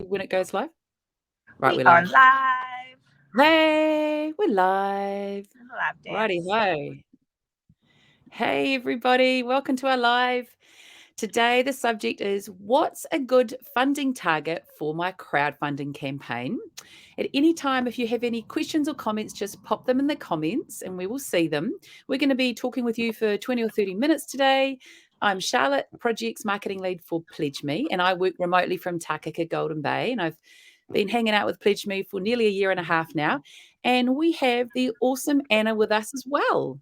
when it goes live? Right, We we're are live. live. Hey, we're live. Lap Righty dance. ho. Hey everybody, welcome to our live. Today the subject is what's a good funding target for my crowdfunding campaign? At any time, if you have any questions or comments, just pop them in the comments and we will see them. We're going to be talking with you for 20 or 30 minutes today. I'm Charlotte, Projects Marketing Lead for PledgeMe, and I work remotely from Takaka, Golden Bay, and I've been hanging out with PledgeMe for nearly a year and a half now. And we have the awesome Anna with us as well.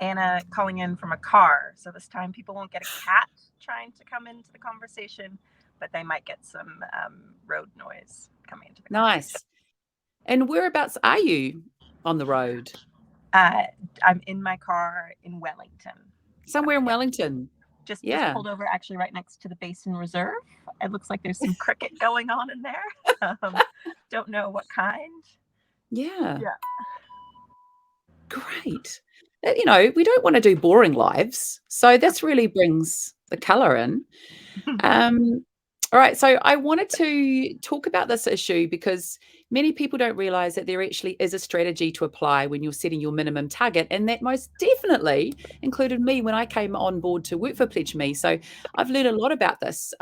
Anna calling in from a car. So this time people won't get a cat trying to come into the conversation, but they might get some road noise coming into the conversation. Nice. And whereabouts are you on the road? I'm in my car in Wellington. Somewhere in Yeah. Wellington. Just Yeah. pulled over actually right next to the Basin Reserve. It looks like there's some cricket going on in there. Don't know what kind. Yeah. Yeah. Great. We don't want to do boring lives. So this really brings the color in. All right, so I wanted to talk about this issue because many people don't realize that there actually is a strategy to apply when you're setting your minimum target. And that most definitely included me when I came on board to work for PledgeMe. So I've learned a lot about this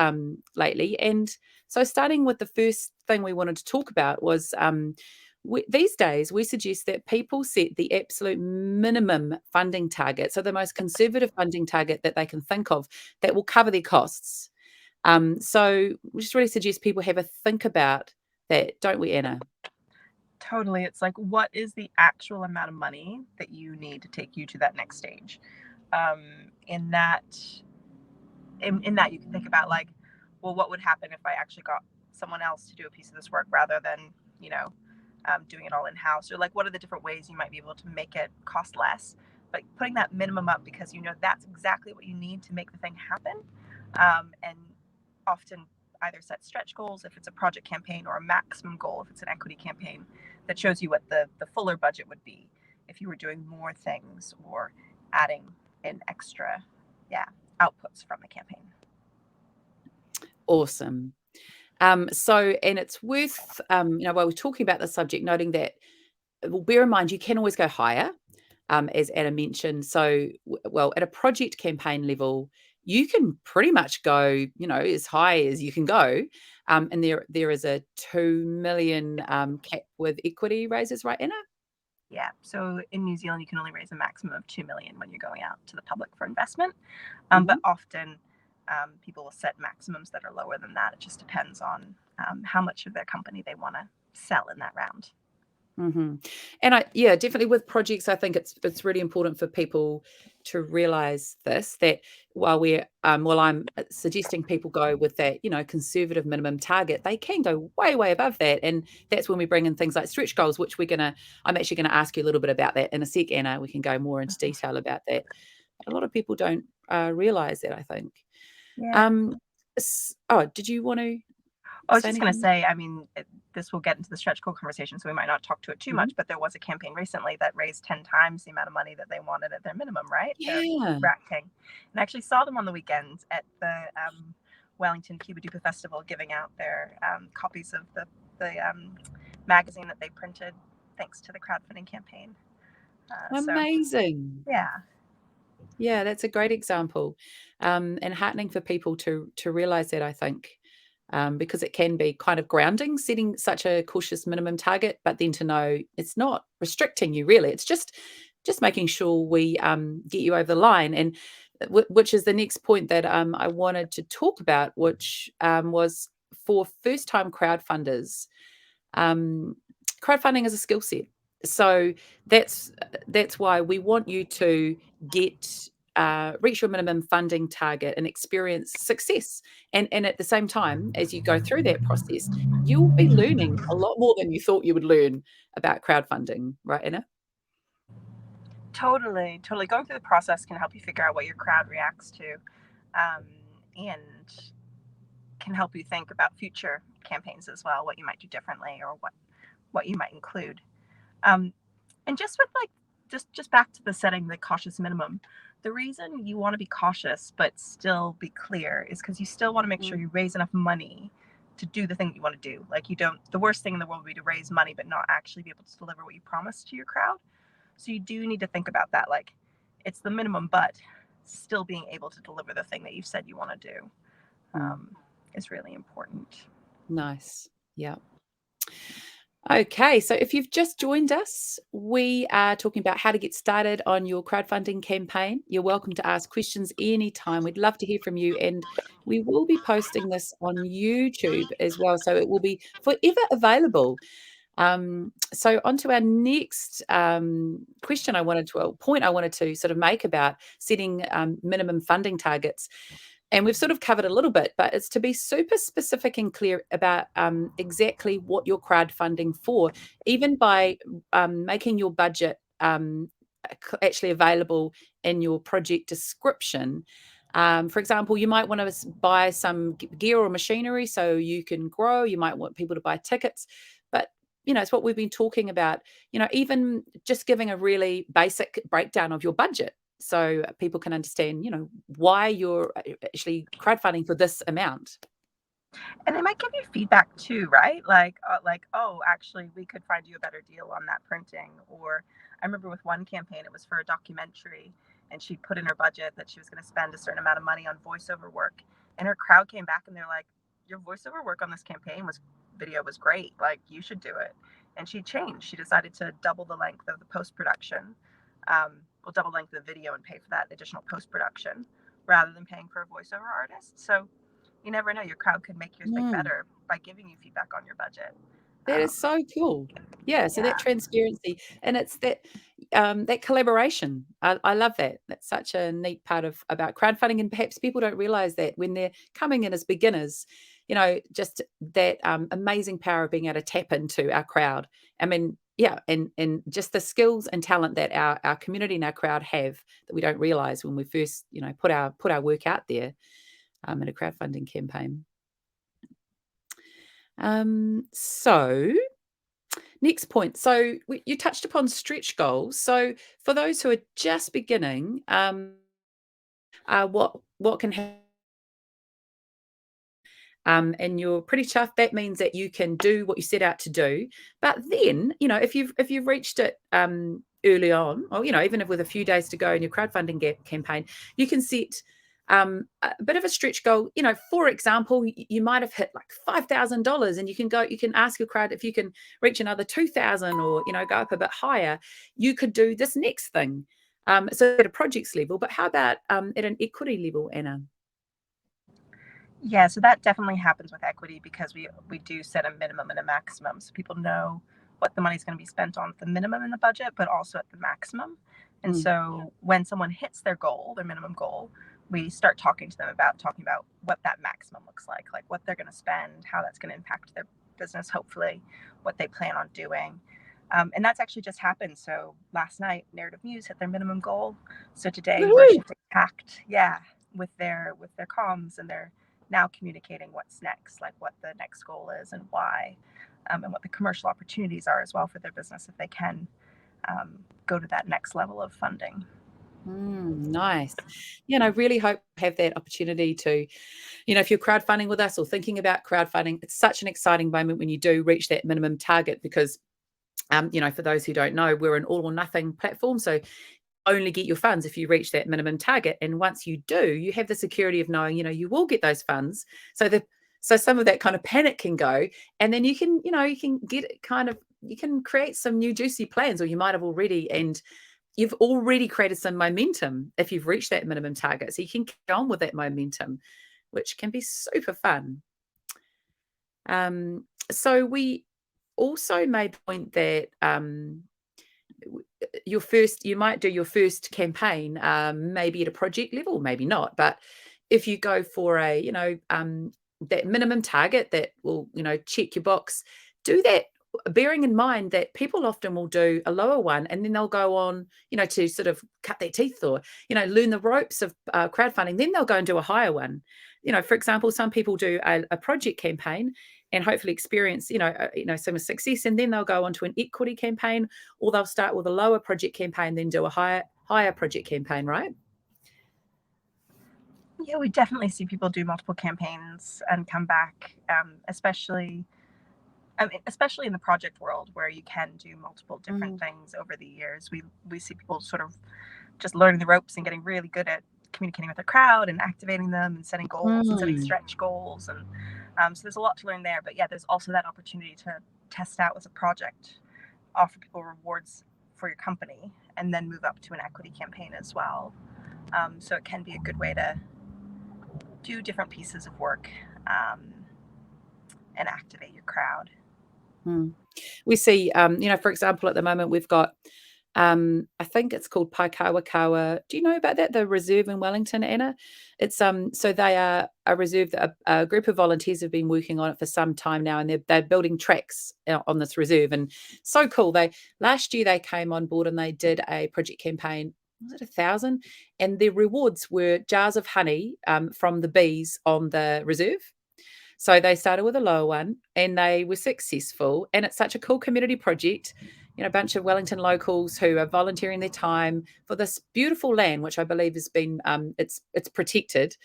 lately. And so starting with the first thing we wanted to talk about was these days we suggest that people set the absolute minimum funding target. So the most conservative funding target that they can think of that will cover their costs. So we just really suggest people have a think about that, don't we, Anna? Totally. It's like, what is the actual amount of money that you need to take you to that next stage? In that you can think about like, well, what would happen if I actually got someone else to do a piece of this work rather than, doing it all in house? Or like, what are the different ways you might be able to make it cost less? But putting that minimum up because that's exactly what you need to make the thing happen. And often either set stretch goals if it's a project campaign or a maximum goal if it's an equity campaign that shows you what the fuller budget would be if you were doing more things or adding in extra outputs from the campaign. Awesome. And it's worth, while we're talking about the subject, noting that, well, bear in mind, you can always go higher, as Anna mentioned. So, at a project campaign level, you can pretty much go, as high as you can go. And there is a 2 million cap with equity raises, right, Anna? Yeah. So in New Zealand, you can only raise a maximum of 2 million when you're going out to the public for investment. But often people will set maximums that are lower than that. It just depends on how much of their company they want to sell in that round. Mm-hmm. And definitely with projects, I think it's really important for people to realize that while I'm suggesting people go with that, conservative minimum target, they can go way, way above that. And that's when we bring in things like stretch goals, which I'm actually going to ask you a little bit about that in a sec, Anna. We can go more into detail about that. A lot of people don't realize that, I think. Yeah. Did you want to? I was just going to say, this will get into the stretch goal conversation, so we might not talk to it too much, but there was a campaign recently that raised 10 times the amount of money that they wanted at their minimum, right? Yeah. Rat King. And I actually saw them on the weekend at the Wellington Cuba Duper Festival giving out their copies of the magazine that they printed thanks to the crowdfunding campaign. Amazing. So, yeah. Yeah, that's a great example, and heartening for people to realize that, I think, because it can be kind of grounding, setting such a cautious minimum target, but then to know it's not restricting you really. It's just making sure we get you over the line, and which is the next point that I wanted to talk about, which was for first-time crowdfunders. Crowdfunding is a skill set. So that's why we want you to reach your minimum funding target and experience success. And at the same time, as you go through that process, you'll be learning a lot more than you thought you would learn about crowdfunding, right, Anna? Totally. Going through the process can help you figure out what your crowd reacts to, and can help you think about future campaigns as well, what you might do differently or what you might include. And just with just back to the setting the cautious minimum, the reason you want to be cautious but still be clear is because you still want to make sure you raise enough money do the thing that you want to do. Like, the worst thing in the world would be to raise money but not actually be able to deliver what you promised to your crowd. So you do need to think about that. Like, it's the minimum, but still being able to deliver the thing that you said you want to do is really important. Nice. Yeah. Okay, so if you've just joined us, we are talking about how to get started on your crowdfunding campaign. You're welcome to ask questions anytime. We'd love to hear from you, and we will be posting this on YouTube as well, so it will be forever available. So on to our next question point I wanted to sort of make about setting minimum funding targets. And we've sort of covered a little bit, but it's to be super specific and clear about exactly what you're crowdfunding for, even by making your budget actually available in your project description. For example, you might want to buy some gear or machinery so you can grow. You might want people to buy tickets, but it's what we've been talking about, even just giving a really basic breakdown of your budget so people can understand, why you're actually crowdfunding for this amount. And they might give you feedback too, right? Like, oh, actually, we could find you a better deal on that printing. Or I remember with one campaign, it was for a documentary, and she put in her budget that she was going to spend a certain amount of money on voiceover work. And her crowd came back and they're like, your voiceover work on this video was great. Like, you should do it. And she changed. She decided to double the length of the post-production, double length of the video and pay for that additional post-production rather than paying for a voiceover artist. So you never know, your crowd could make your thing better by giving you feedback on your budget. That is so cool. Yeah, so that transparency, and it's that collaboration. I love that. That's such a neat part about crowdfunding, and perhaps people don't realize that when they're coming in as beginners, just that amazing power of being able to tap into our crowd. I mean, yeah, and just the skills and talent that our community and our crowd have that we don't realize when we first, put our work out there in a crowdfunding campaign. So next point. So you touched upon stretch goals. So for those who are just beginning, what can happen? And you're pretty tough. That means that you can do what you set out to do. But then, if you've reached it early on, or even if with a few days to go in your crowdfunding campaign, you can set a bit of a stretch goal. For example, you might have hit like $5,000, and you can ask your crowd if you can reach another 2,000, or go up a bit higher. You could do this next thing. So at a projects level, but how about at an equity level, Anna? Yeah, so that definitely happens with equity because we do set a minimum and a maximum, so people know what the money's going to be spent on at the minimum in the budget, but also at the maximum. And so when someone hits their minimum goal, we start talking about what that maximum looks like what they're going to spend, how that's going to impact their business, hopefully, what they plan on doing. And that's actually just happened. So last night, Narrative Muse hit their minimum goal. So today we're shifting tact, with their comms, and they're now communicating what's next, like what the next goal is and why, and what the commercial opportunities are as well for their business if they can go to that next level of funding. Nice. Yeah, and I really hope to have that opportunity to, if you're crowdfunding with us or thinking about crowdfunding, it's such an exciting moment when you do reach that minimum target because, for those who don't know, we're an all or nothing platform. So only get your funds if you reach that minimum target. And once you do, you have the security of knowing, you will get those funds. So some of that kind of panic can go, and then you can create some new juicy plans, or you might have already, and you've already created some momentum if you've reached that minimum target. So you can carry on with that momentum, which can be super fun. So we also made the point that you might do your first campaign, maybe at a project level, maybe not. But if you go for that minimum target that will, check your box, do that, bearing in mind that people often will do a lower one and then they'll go on, to sort of cut their teeth or, learn the ropes of crowdfunding. Then they'll go and do a higher one. For example, some people do a project campaign and hopefully experience, some success, and then they'll go on to an equity campaign, or they'll start with a lower project campaign, then do a higher project campaign, right? Yeah, we definitely see people do multiple campaigns and come back, especially especially in the project world where you can do multiple different things over the years. We see people sort of just learning the ropes and getting really good at communicating with the crowd and activating them and setting goals and setting stretch goals. And so there's a lot to learn there. But yeah, there's also that opportunity to test out as a project, offer people rewards for your company, and then move up to an equity campaign as well. So it can be a good way to do different pieces of work and activate your crowd. We see, for example, at the moment we've got, I think it's called Paikawakawa. Do you know about that? The reserve in Wellington, Anna? It's so they are a reserve that a group of volunteers have been working on it for some time now, and they're building tracks on this reserve, and so cool. Last year they came on board and they did a project campaign. Was it 1,000? And their rewards were jars of honey from the bees on the reserve. So they started with a lower one and they were successful. And it's such a cool community project. A bunch of Wellington locals who are volunteering their time for this beautiful land, which I believe has been it's protected.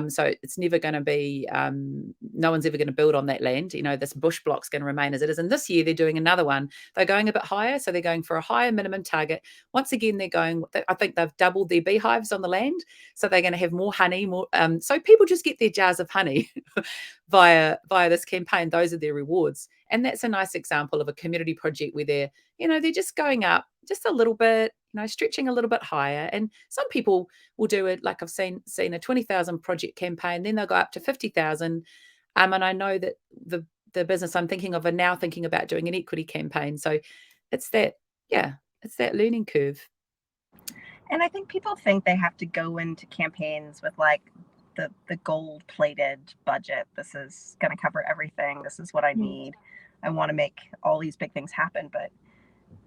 So it's never going to be no one's ever going to build on that land. This bush block's going to remain as it is. And this year they're doing another one. They're going a bit higher, so they're going for a higher minimum target. Once again, I think they've doubled their beehives on the land, so they're going to have more honey, more. So people just get their jars of honey via this campaign. Those are their rewards, and that's a nice example of a community project where they're just going up just a little bit, stretching a little bit higher. And some people will do it, like I've seen a 20,000 project campaign, then they'll go up to 50,000. And I know that the business I'm thinking of are now thinking about doing an equity campaign. So it's that learning curve. And I think people think they have to go into campaigns with like the gold plated budget. This is going to cover everything. This is what I need. I want to make all these big things happen. But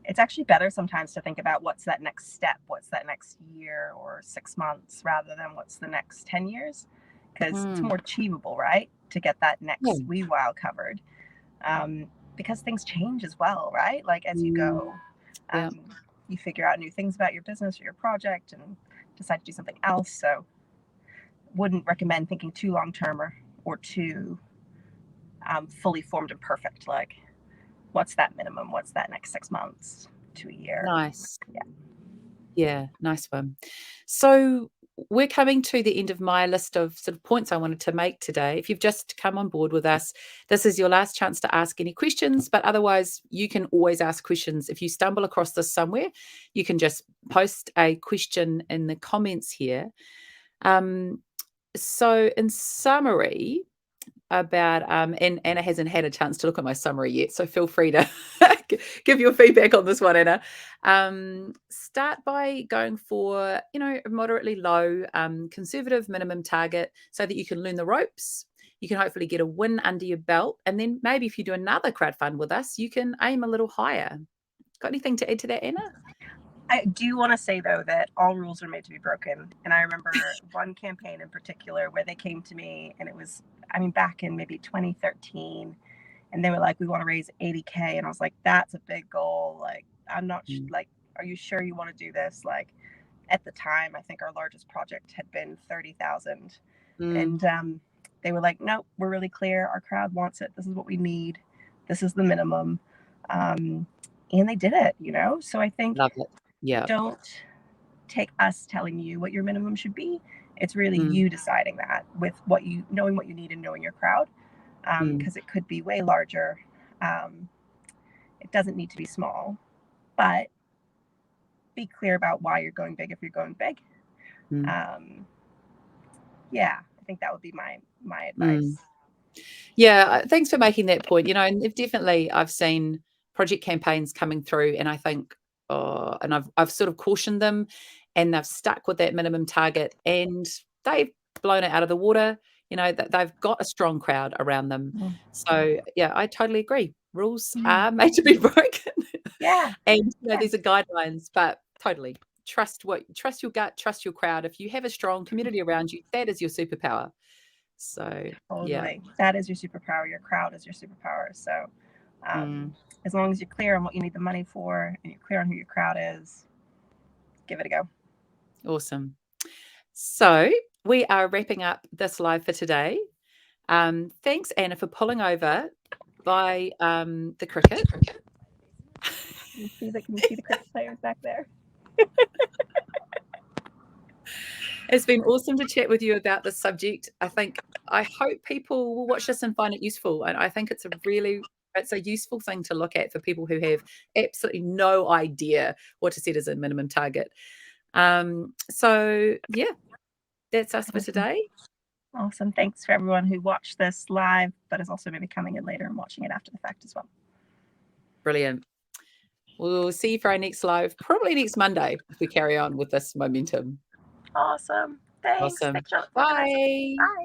it's actually better sometimes to think about what's that next step, what's that next year or 6 months, rather than what's the next 10 years, because it's more achievable, right? To get that next wee while covered. Because things change as well, right? Like as you go, you figure out new things about your business or your project and decide to do something else. So wouldn't recommend thinking too long term or too fully formed and perfect. Like, what's that minimum? What's that next 6 months to a year? Nice. Yeah, nice one. So we're coming to the end of my list of sort of points I wanted to make today. If you've just come on board with us, this is your last chance to ask any questions, but otherwise you can always ask questions. If you stumble across this somewhere, you can just post a question in the comments here. So in summary, about and Anna hasn't had a chance to look at my summary yet, so feel free to give your feedback on this one, Anna. Start by going for a moderately low conservative minimum target so that you can learn the ropes. You can hopefully get a win under your belt, and then maybe if you do another crowdfund with us, you can aim a little higher. Got anything to add to that, Anna? I do want to say, though, that all rules are made to be broken. And I remember one campaign in particular where they came to me, and it was, back in maybe 2013. And they were like, we want to raise 80K. And I was like, that's a big goal. Like, I'm not like, are you sure you want to do this? Like, at the time, I think our largest project had been 30,000. And they were like, no, we're really clear. Our crowd wants it. This is what we need. This is the minimum. And they did it, So I think Love it. Yeah. Don't take us telling you what your minimum should be. It's really you deciding that with knowing what you need and knowing your crowd, because it could be way larger. It doesn't need to be small, but be clear about why you're going big if you're going big. Yeah, I think that would be my advice. Yeah, thanks for making that point. And definitely I've seen project campaigns coming through, and I think, and I've sort of cautioned them, and they've stuck with that minimum target, and they've blown it out of the water. They've got a strong crowd around them. So yeah, I totally agree. Rules are made to be broken. Yeah, and these are guidelines, but totally trust your gut, trust your crowd. If you have a strong community around you, that is your superpower. So totally. That is your superpower. Your crowd is your superpower. So as long as you're clear on what you need the money for and you're clear on who your crowd is, give it a go. Awesome. So we are wrapping up this live for today. Thanks, Anna, for pulling over by the cricket. Can you see the cricket players back there? It's been awesome to chat with you about this subject. I hope people will watch this and find it useful. And I think it's a useful thing to look at for people who have absolutely no idea what to set as a minimum target. So yeah, that's us for today. Awesome. Thanks for everyone who watched this live, but is also maybe coming in later and watching it after the fact as well. Brilliant. We'll see you for our next live, probably next Monday, if we carry on with this momentum. Awesome. Thanks. Awesome. Thanks, Charlotte. Bye. Bye.